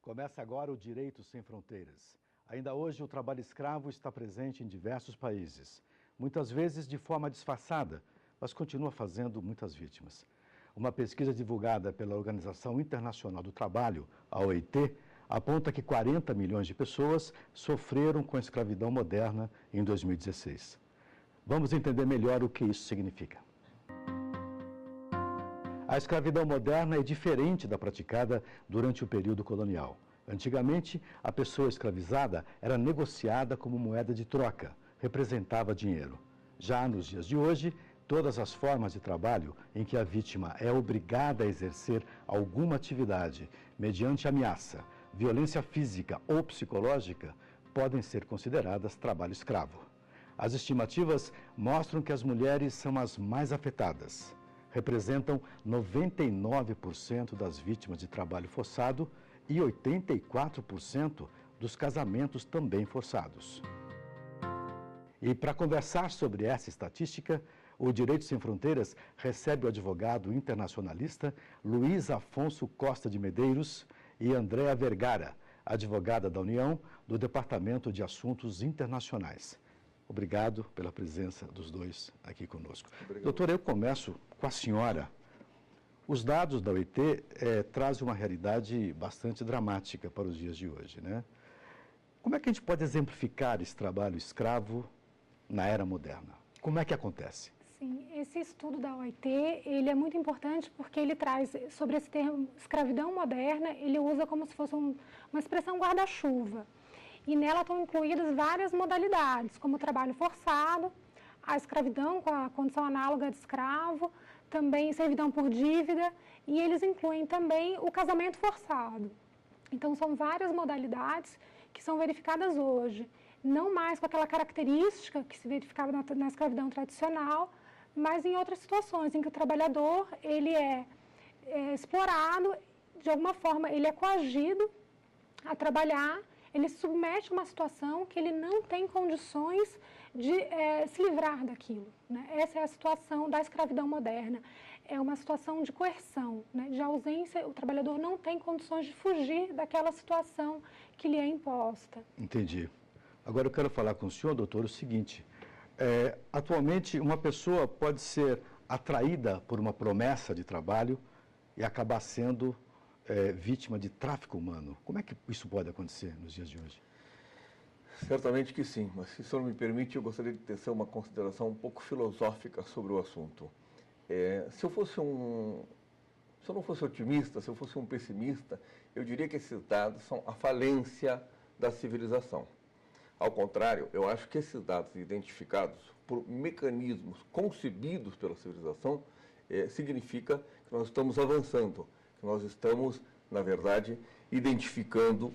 Começa agora o Direito Sem Fronteiras. Ainda hoje, o trabalho escravo está presente em diversos países, muitas vezes de forma disfarçada, mas continua fazendo muitas vítimas. Uma pesquisa divulgada pela Organização Internacional do Trabalho, a OIT, aponta que 40 milhões de pessoas sofreram com a escravidão moderna em 2016. Vamos entender melhor o que isso significa. A escravidão moderna é diferente da praticada durante o período colonial. Antigamente, a pessoa escravizada era negociada como moeda de troca, representava dinheiro. Já nos dias de hoje, todas as formas de trabalho em que a vítima é obrigada a exercer alguma atividade mediante ameaça, violência física ou psicológica podem ser consideradas trabalho escravo. As estimativas mostram que as mulheres são as mais afetadas. Representam 99% das vítimas de trabalho forçado e 84% dos casamentos também forçados. E para conversar sobre essa estatística, o Direito Sem Fronteiras recebe o advogado internacionalista Luiz Afonso Costa de Medeiros e Andréa Vergara, advogada da União do Departamento de Assuntos Internacionais. Obrigado pela presença dos dois aqui conosco. Obrigado. Doutora, eu começo com a senhora. Os dados da OIT trazem uma realidade bastante dramática para os dias de hoje, né? Como é que a gente pode exemplificar esse trabalho escravo na era moderna? Como é que acontece? Sim, esse estudo da OIT, ele é muito importante porque ele traz sobre esse termo escravidão moderna, ele usa como se fosse uma expressão guarda-chuva. E nela estão incluídas várias modalidades, como o trabalho forçado, a escravidão com a condição análoga de escravo, também servidão por dívida, e eles incluem também o casamento forçado. Então, são várias modalidades que são verificadas hoje, não mais com aquela característica que se verificava na escravidão tradicional, mas em outras situações em que o trabalhador ele é explorado, de alguma forma ele é coagido a trabalhar, ele se submete a uma situação que ele não tem condições de se livrar daquilo, né? Essa é a situação da escravidão moderna. É uma situação de coerção, né? De ausência, o trabalhador não tem condições de fugir daquela situação que lhe é imposta. Entendi. Agora eu quero falar com o senhor, doutor, o seguinte. Atualmente, uma pessoa pode ser atraída por uma promessa de trabalho e acabar sendo vítima de tráfico humano. Como é que isso pode acontecer nos dias de hoje? Certamente que sim, mas se o senhor me permite, eu gostaria de tecer uma consideração um pouco filosófica sobre o assunto. Se eu não fosse otimista, se eu fosse um pessimista, eu diria que esses dados são a falência da civilização. Ao contrário, eu acho que esses dados identificados por mecanismos concebidos pela civilização significa que nós estamos avançando, que nós estamos, na verdade, identificando,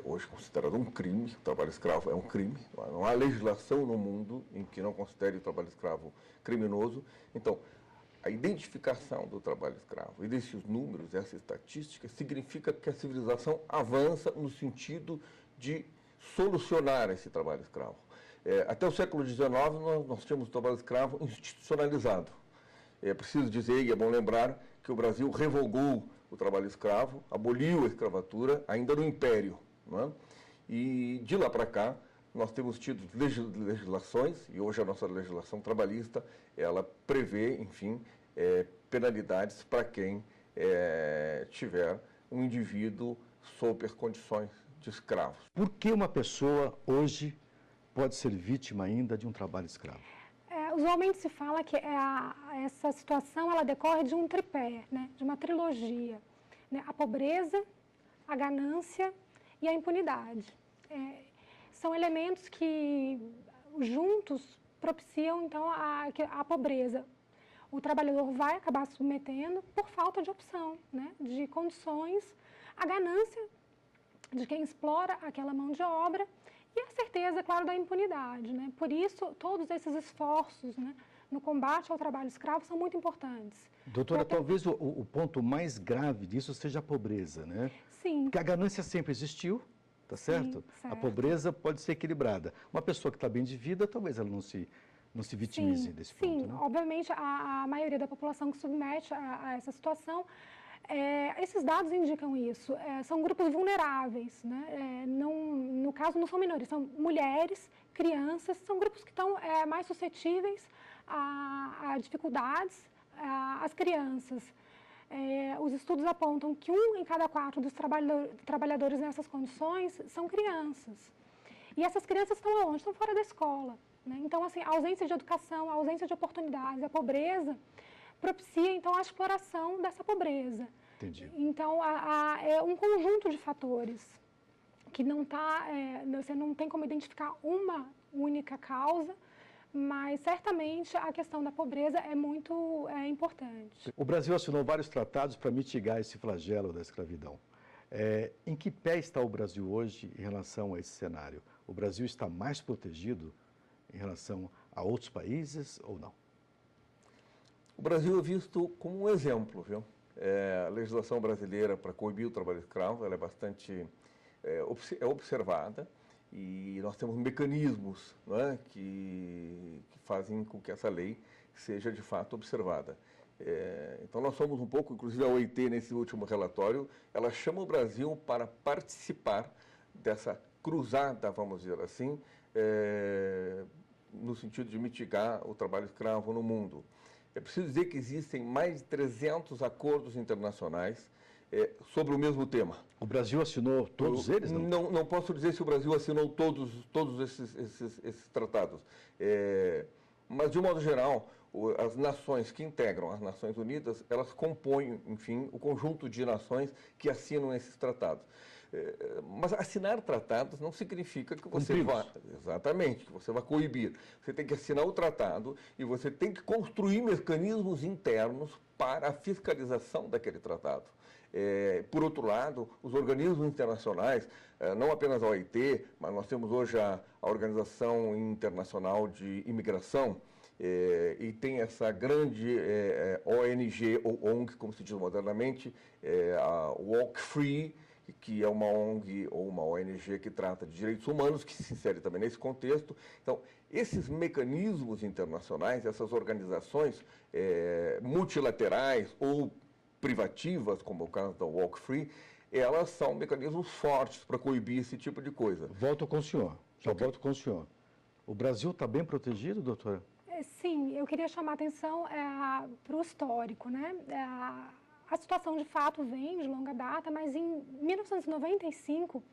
hoje considerado um crime, o trabalho escravo é um crime, não há legislação no mundo em que não considere o trabalho escravo criminoso. Então, a identificação do trabalho escravo e desses números, essa estatística, significa que a civilização avança no sentido de solucionar esse trabalho escravo. Até o século XIX, nós tínhamos o trabalho escravo institucionalizado. É preciso dizer, e é bom lembrar, que o Brasil revogou o trabalho escravo, aboliu a escravatura, ainda no Império, não é? E de lá para cá, nós temos tido legislações, e hoje a nossa legislação trabalhista, ela prevê, enfim, penalidades para quem tiver um indivíduo sob condições de escravos. Por que uma pessoa hoje pode ser vítima ainda de um trabalho escravo? Usualmente se fala que essa situação ela decorre de um tripé, né, de uma trilogia, né, a pobreza, a ganância e a impunidade. São elementos que juntos propiciam então a pobreza. O trabalhador vai acabar se submetendo por falta de opção, né, de condições, a ganância de quem explora aquela mão de obra e a certeza, claro, da impunidade, né? Por isso, todos esses esforços, né, no combate ao trabalho escravo são muito importantes. Doutora, talvez o ponto mais grave disso seja a pobreza, né? Sim. Porque a ganância sempre existiu, tá certo? Certo. A pobreza pode ser equilibrada. Uma pessoa que está bem de vida, talvez ela não se vitimize desse ponto, sim, né? Obviamente, a maioria da população que submete a essa situação Esses dados indicam isso. São grupos vulneráveis, né? No caso, não são minorias, são mulheres, crianças, são grupos que estão mais suscetíveis a dificuldades. As crianças, os estudos apontam que 1 em cada 4 dos trabalhadores nessas condições são crianças. E essas crianças estão aonde? Estão fora da escola, né? Então, assim, a ausência de educação, a ausência de oportunidades, a pobreza propicia, então, a exploração dessa pobreza. Entendi. Então, é um conjunto de fatores que você não tem como identificar uma única causa, mas certamente a questão da pobreza é muito importante. O Brasil assinou vários tratados para mitigar esse flagelo da escravidão. Em que pé está o Brasil hoje em relação a esse cenário? O Brasil está mais protegido em relação a outros países ou não? O Brasil é visto como um exemplo, viu? A legislação brasileira para coibir o trabalho escravo, ela é bastante observada, e nós temos mecanismos, né, que fazem com que essa lei seja de fato observada. Então nós somos um pouco, inclusive a OIT nesse último relatório, ela chama o Brasil para participar dessa cruzada, vamos dizer assim, no sentido de mitigar o trabalho escravo no mundo. É preciso dizer que existem mais de 300 acordos internacionais sobre o mesmo tema. O Brasil assinou todos eles, não? Não posso dizer se o Brasil assinou todos esses tratados. Mas, de um modo geral, as nações que integram as Nações Unidas, elas compõem, enfim, o conjunto de nações que assinam esses tratados. Mas assinar tratados não significa que você vá... Exatamente, que você vai coibir. Você tem que assinar o tratado e você tem que construir mecanismos internos para a fiscalização daquele tratado. Por outro lado, os organismos internacionais, não apenas a OIT, mas nós temos hoje a Organização Internacional de Imigração, e tem essa grande ONG, ou ONG, como se diz modernamente, a Walk Free, que é uma ONG ou uma ONG que trata de direitos humanos, que se insere também nesse contexto. Então, esses mecanismos internacionais, essas organizações multilaterais ou privativas, como é o caso da Walk Free, elas são mecanismos fortes para coibir esse tipo de coisa. Volto com o senhor. Volto com o senhor. O Brasil está bem protegido, doutora? Sim, eu queria chamar a atenção para o histórico, né? A situação, de fato, vem de longa data, mas em 1995,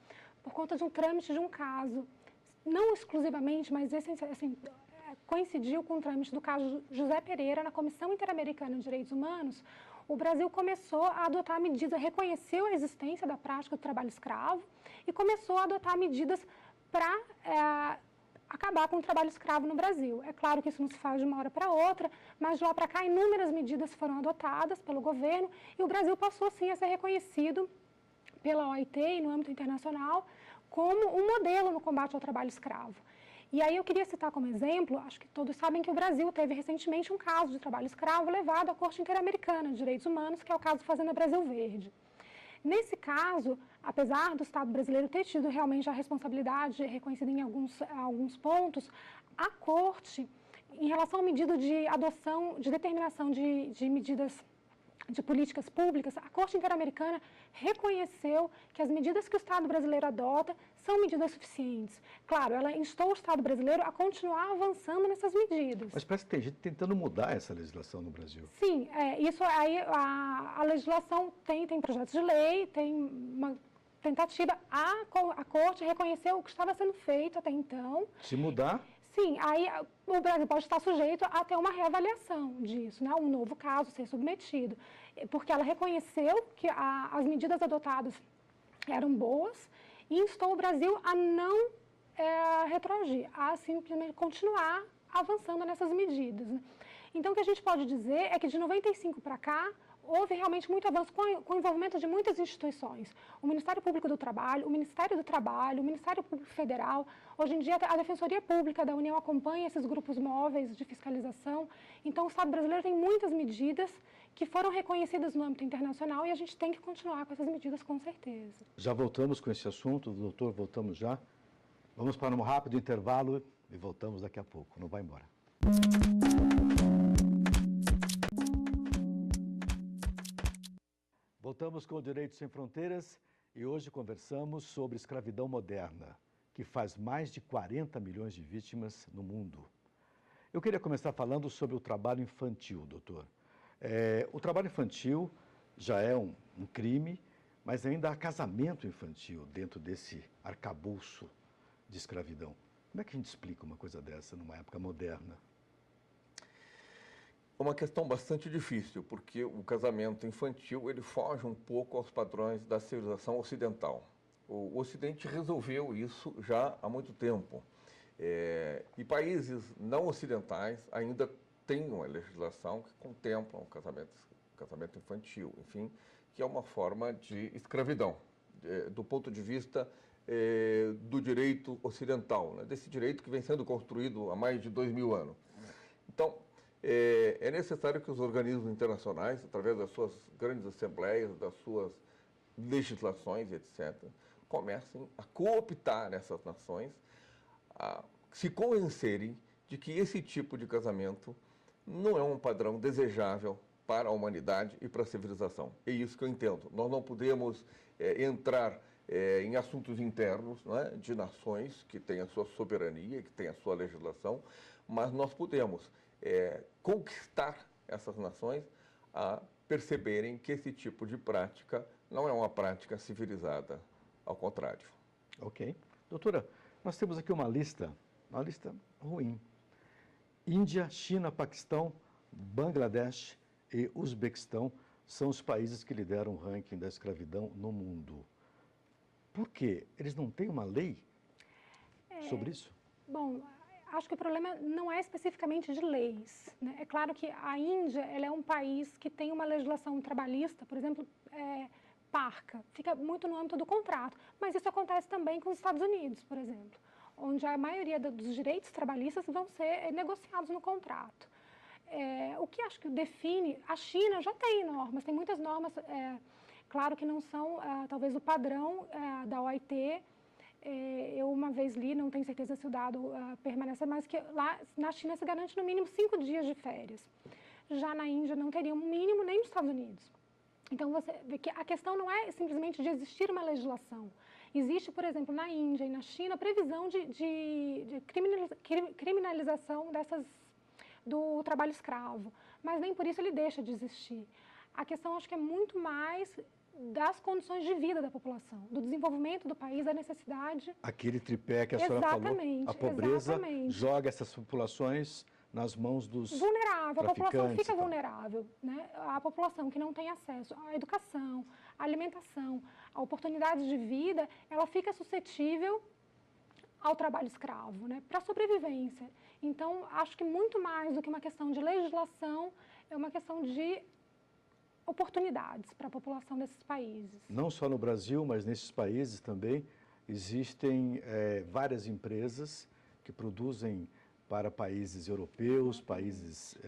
por conta de um trâmite de um caso, não exclusivamente, mas assim, coincidiu com o trâmite do caso José Pereira na Comissão Interamericana de Direitos Humanos, o Brasil começou a adotar medidas, reconheceu a existência da prática do trabalho escravo e começou a adotar medidas para acabar com o trabalho escravo no Brasil. É claro que isso não se faz de uma hora para outra, mas de lá para cá inúmeras medidas foram adotadas pelo governo e o Brasil passou sim a ser reconhecido pela OIT e no âmbito internacional como um modelo no combate ao trabalho escravo. E aí eu queria citar como exemplo, acho que todos sabem que o Brasil teve recentemente um caso de trabalho escravo levado à Corte Interamericana de Direitos Humanos, que é o caso Fazenda Brasil Verde. Nesse caso, apesar do Estado brasileiro ter tido realmente a responsabilidade reconhecida em alguns pontos, a Corte, em relação ao medido de adoção, de determinação de medidas de políticas públicas, a Corte Interamericana reconheceu que as medidas que o Estado brasileiro adota são medidas suficientes. Claro, ela instou o Estado brasileiro a continuar avançando nessas medidas. Mas parece que tem gente tentando mudar essa legislação no Brasil. Sim, isso aí, a legislação tem projetos de lei, tem uma tentativa, a Corte reconheceu o que estava sendo feito até então. Se mudar... Sim, aí o Brasil pode estar sujeito a ter uma reavaliação disso, né? Um novo caso ser submetido, porque ela reconheceu que as medidas adotadas eram boas e instou o Brasil a não retroagir, a simplesmente continuar avançando nessas medidas, né? Então, o que a gente pode dizer é que de 95 para cá, houve realmente muito avanço com o envolvimento de muitas instituições. O Ministério Público do Trabalho, o Ministério do Trabalho, o Ministério Público Federal. Hoje em dia, a Defensoria Pública da União acompanha esses grupos móveis de fiscalização. Então, o Estado brasileiro tem muitas medidas que foram reconhecidas no âmbito internacional e a gente tem que continuar com essas medidas, com certeza. Já voltamos com esse assunto, doutor, voltamos já. Vamos para um rápido intervalo e voltamos daqui a pouco. Não vai embora. Voltamos com o Direito Sem Fronteiras e hoje conversamos sobre escravidão moderna, que faz mais de 40 milhões de vítimas no mundo. Eu queria começar falando sobre o trabalho infantil, doutor. O trabalho infantil já é um crime, mas ainda há casamento infantil dentro desse arcabouço de escravidão. Como é que a gente explica uma coisa dessa numa época moderna? É uma questão bastante difícil, porque o casamento infantil ele foge um pouco aos padrões da civilização ocidental. O Ocidente resolveu isso já há muito tempo. E países não ocidentais ainda têm uma legislação que contempla o casamento infantil, enfim, que é uma forma de escravidão, do ponto de vista do direito ocidental, né? Desse direito que vem sendo construído há mais de 2000 anos. Então, é necessário que os organismos internacionais, através das suas grandes assembleias, das suas legislações, etc., comecem a cooptar essas nações, a se convencerem de que esse tipo de casamento não é um padrão desejável para a humanidade e para a civilização. É isso que eu entendo. Nós não podemos entrar em assuntos internos, não é, de nações que têm a sua soberania, que têm a sua legislação, mas nós podemos conquistar essas nações a perceberem que esse tipo de prática não é uma prática civilizada, ao contrário. Ok. Doutora, nós temos aqui uma lista ruim. Índia, China, Paquistão, Bangladesh e Uzbequistão são os países que lideram o ranking da escravidão no mundo. Por quê? Eles não têm uma lei sobre isso? Bom, acho que o problema não é especificamente de leis, né? É claro que a Índia ela é um país que tem uma legislação trabalhista, por exemplo, parca, fica muito no âmbito do contrato, mas isso acontece também com os Estados Unidos, por exemplo, onde a maioria dos direitos trabalhistas vão ser negociados no contrato. O que acho que define, a China já tem normas, tem muitas normas, claro que não são talvez o padrão da OIT. Eu uma vez li, não tenho certeza se o dado permanece, mas que lá na China se garante no mínimo 5 dias de férias. Já na Índia não teria um mínimo nem nos Estados Unidos. Então, você vê que a questão não é simplesmente de existir uma legislação. Existe, por exemplo, na Índia e na China, previsão de criminalização do trabalho escravo, mas nem por isso ele deixa de existir. A questão, acho que é muito mais das condições de vida da população, do desenvolvimento do país, da necessidade. Aquele tripé que a senhora falou, a pobreza joga essas populações nas mãos dos vulnerável, a população fica vulnerável, né? A população que não tem acesso à educação, à alimentação, a oportunidades de vida, ela fica suscetível ao trabalho escravo, né? Para a sobrevivência. Então, acho que muito mais do que uma questão de legislação, é uma questão de oportunidades para a população desses países. Não só no Brasil, mas nesses países também existem várias empresas que produzem para países europeus, países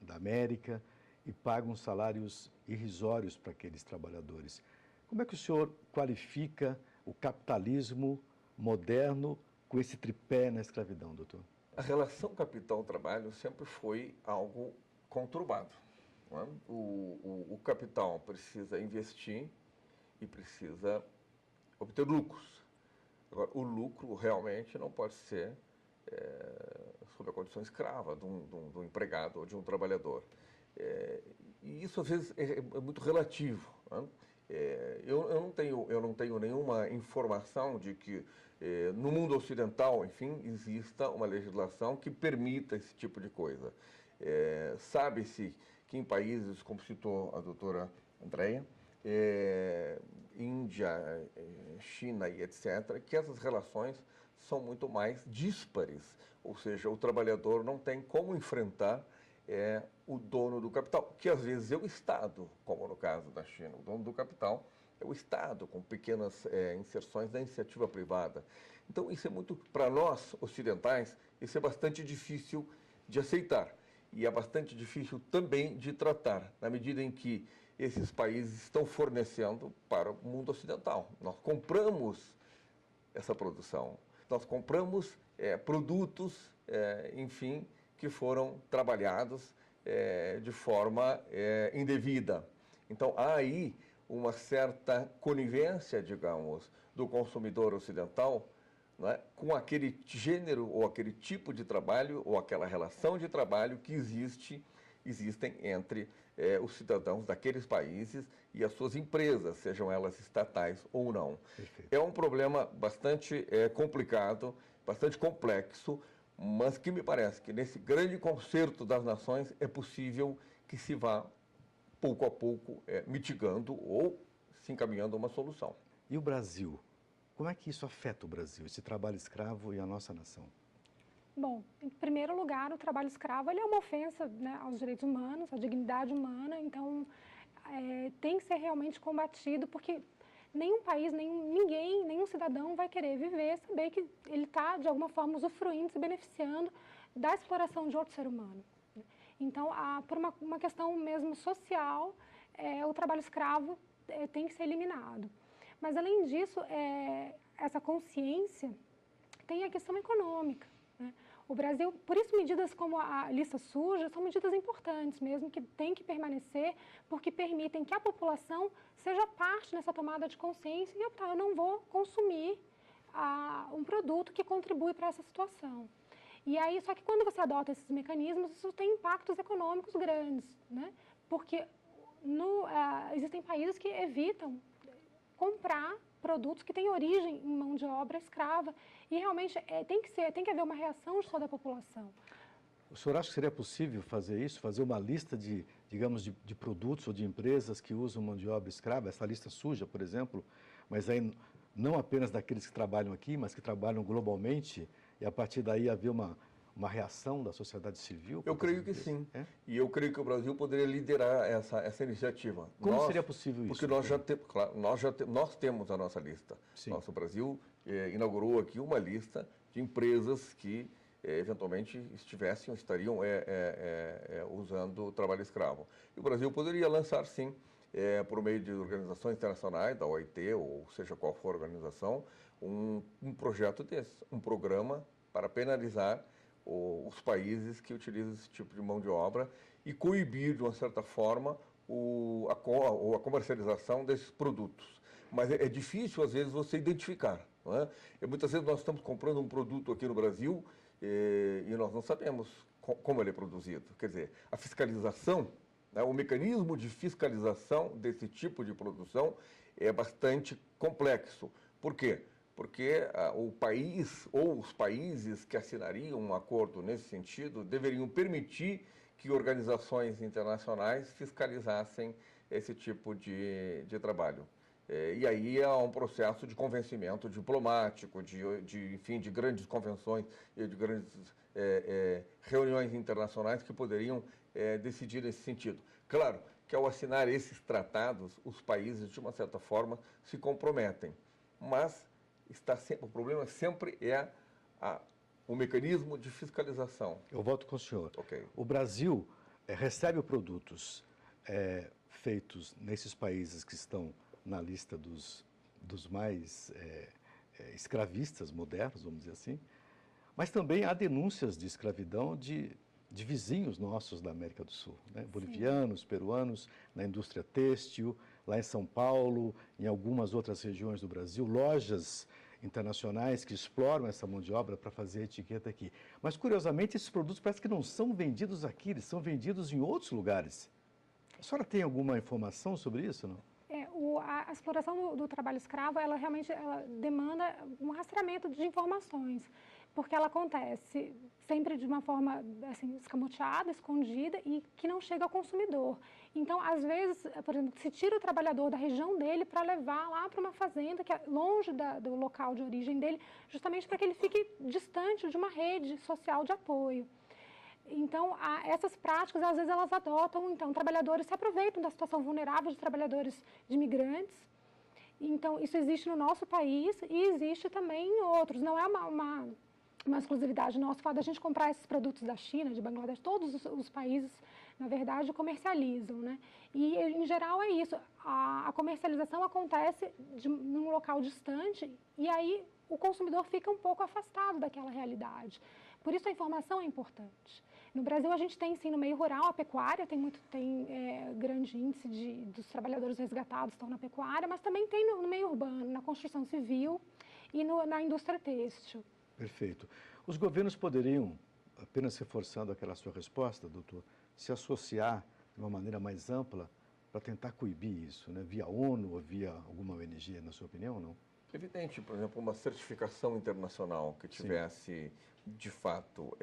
da América, e pagam salários irrisórios para aqueles trabalhadores. Como é que o senhor qualifica o capitalismo moderno com esse tripé na escravidão, doutor? A relação capital-trabalho sempre foi algo conturbado. Não é? O capital precisa investir e precisa obter lucros. Agora, o lucro realmente não pode ser sob a condição escrava de um empregado ou de um trabalhador. E isso, às vezes, é muito relativo. Né? Eu não tenho nenhuma informação de que no mundo ocidental, enfim, exista uma legislação que permita esse tipo de coisa. Sabe-se que em países, como citou a doutora Andréia, Índia, China e etc., que essas relações são muito mais díspares, ou seja, o trabalhador não tem como enfrentar o dono do capital, que às vezes é o Estado, como no caso da China. O dono do capital é o Estado, com pequenas inserções da iniciativa privada. Então, isso é muito, para nós ocidentais, isso é bastante difícil de aceitar. E é bastante difícil também de tratar, na medida em que esses países estão fornecendo para o mundo ocidental. Nós compramos essa produção, nós compramos produtos, enfim, que foram trabalhados de forma indevida. Então, há aí uma certa conivência, digamos, do consumidor ocidental, não é, com aquele gênero ou aquele tipo de trabalho ou aquela relação de trabalho que existem entre os cidadãos daqueles países e as suas empresas, sejam elas estatais ou não. Perfeito. É um problema bastante complicado, bastante complexo, mas que me parece que nesse grande concerto das nações é possível que se vá, pouco a pouco, mitigando ou se encaminhando a uma solução. E o Brasil? Como é que isso afeta o Brasil, esse trabalho escravo e a nossa nação? Bom, em primeiro lugar, o trabalho escravo ele é uma ofensa, né, aos direitos humanos, à dignidade humana, então tem que ser realmente combatido, porque nenhum país, nenhum cidadão vai querer viver, saber que ele está, de alguma forma, usufruindo, se beneficiando da exploração de outro ser humano. Então, por uma questão mesmo social, o trabalho escravo tem que ser eliminado. Mas, além disso, essa consciência tem a questão econômica, né? O Brasil, por isso medidas como a lista suja são medidas importantes mesmo, que têm que permanecer, porque permitem que a população seja parte nessa tomada de consciência e optar, eu não vou consumir um produto que contribui para essa situação. E aí, só que quando você adota esses mecanismos, isso tem impactos econômicos grandes, né? Porque existem países que evitam comprar produtos que têm origem em mão de obra escrava. E realmente tem que haver uma reação de toda a população. O senhor acha que seria possível fazer isso, fazer uma lista de, digamos, de produtos ou de empresas que usam mão de obra escrava, essa lista suja, por exemplo, mas aí não apenas daqueles que trabalham aqui, mas que trabalham globalmente, e a partir daí haver uma reação da sociedade civil? Eu creio que sim. E eu creio que o Brasil poderia liderar essa iniciativa. Como seria possível isso? Porque nós temos a nossa lista. Sim. Nosso Brasil inaugurou aqui uma lista de empresas que eventualmente estariam usando o trabalho escravo. E o Brasil poderia lançar, sim, por meio de organizações internacionais, da OIT, ou seja qual for a organização, um projeto desse, um programa para penalizar os países que utilizam esse tipo de mão de obra e coibir, de uma certa forma, a comercialização desses produtos. Mas é difícil, às vezes, você identificar. Não é? E muitas vezes nós estamos comprando um produto aqui no Brasil e nós não sabemos como ele é produzido. Quer dizer, a fiscalização, né, o mecanismo de fiscalização desse tipo de produção é bastante complexo. Por quê? Porque o país ou os países que assinariam um acordo nesse sentido deveriam permitir que organizações internacionais fiscalizassem esse tipo de trabalho. E aí há um processo de convencimento diplomático, enfim, de grandes convenções e de grandes reuniões internacionais que poderiam decidir nesse sentido. Claro que ao assinar esses tratados, os países, de uma certa forma, se comprometem, mas o problema sempre é o mecanismo de fiscalização. Eu volto com o senhor. Okay. O Brasil recebe produtos feitos nesses países que estão na lista dos mais escravistas modernos, vamos dizer assim, mas também há denúncias de escravidão de vizinhos nossos da América do Sul, né? Bolivianos, peruanos, na indústria têxtil, lá em São Paulo, em algumas outras regiões do Brasil, lojas internacionais que exploram essa mão de obra para fazer etiqueta aqui. Mas, curiosamente, esses produtos parece que não são vendidos aqui, eles são vendidos em outros lugares. A senhora tem alguma informação sobre isso, não? A exploração do trabalho escravo, ela realmente demanda um rastreamento de informações, porque ela acontece sempre de uma forma assim, escamoteada, escondida e que não chega ao consumidor. Então, às vezes, por exemplo, se tira o trabalhador da região dele para levar lá para uma fazenda que é longe do local de origem dele, justamente para que ele fique distante de uma rede social de apoio. Então, essas práticas, às vezes, elas adotam, então, trabalhadores se aproveitam da situação vulnerável de trabalhadores de imigrantes. Então, isso existe no nosso país e existe também em outros. Não é uma exclusividade nossa, o fato da gente comprar esses produtos da China, de Bangladesh, todos os países, na verdade, comercializam, né? E, em geral, é isso. A comercialização acontece num local distante e aí o consumidor fica um pouco afastado daquela realidade. Por isso, a informação é importante. No Brasil, a gente tem, sim, no meio rural, a pecuária, tem grande índice dos trabalhadores resgatados estão na pecuária, mas também tem no meio urbano, na construção civil e na indústria têxtil. Perfeito. Os governos poderiam, apenas reforçando aquela sua resposta, doutor, se associar de uma maneira mais ampla para tentar coibir isso, né? Via ONU ou via alguma ONG, na sua opinião, ou não? Evidente, por exemplo, uma certificação internacional que tivesse, de fato,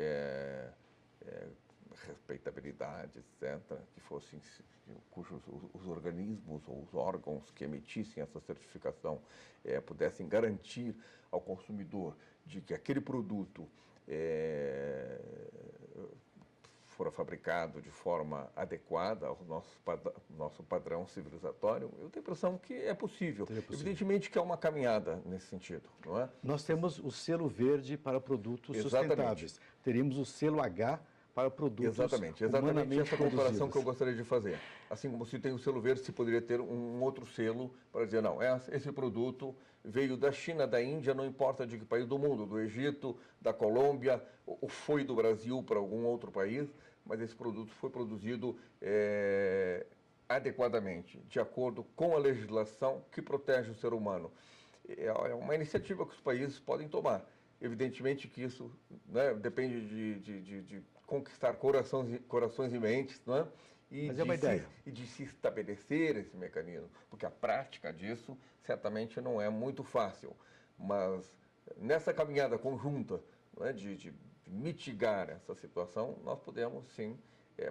respeitabilidade, etc., que fossem, cujos os organismos ou os órgãos que emitissem essa certificação pudessem garantir ao consumidor de que aquele produto fora fabricado de forma adequada ao nosso padrão civilizatório, eu tenho a impressão que é possível. Evidentemente que é uma caminhada nesse sentido, não é? Nós temos o selo verde para produtos Exatamente. sustentáveis. Teríamos o selo H para produtos exatamente essa comparação que eu gostaria de fazer. Assim como se tem o selo verde, se poderia ter um outro selo para dizer, não, esse produto veio da China, da Índia, não importa de que país do mundo, do Egito, da Colômbia, ou foi do Brasil para algum outro país, mas esse produto foi produzido adequadamente, de acordo com a legislação que protege o ser humano. É uma iniciativa que os países podem tomar. Evidentemente que isso, né, depende de conquistar corações e mentes, não é? Mas é uma ideia. E de se estabelecer esse mecanismo, porque a prática disso certamente não é muito fácil. Mas nessa caminhada conjunta, não é, de mitigar essa situação, nós podemos sim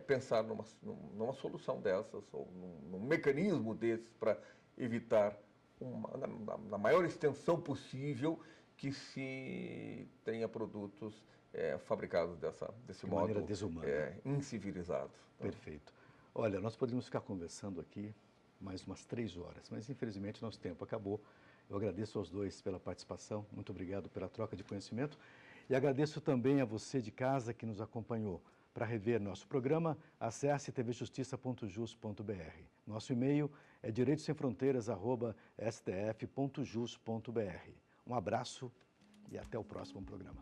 pensar numa solução dessas, ou num mecanismo desses para evitar, na maior extensão possível, que se tenha produtos fabricados desse de modo maneira desumana, incivilizado. Perfeito. Olha, nós poderíamos ficar conversando aqui mais umas 3 horas, mas infelizmente nosso tempo acabou. Eu agradeço aos dois pela participação, muito obrigado pela troca de conhecimento e agradeço também a você de casa que nos acompanhou. Para rever nosso programa, acesse tvjustiça.jus.br. Nosso e-mail é direitosemfronteiras@stf.jus.br. Um abraço e até o próximo programa.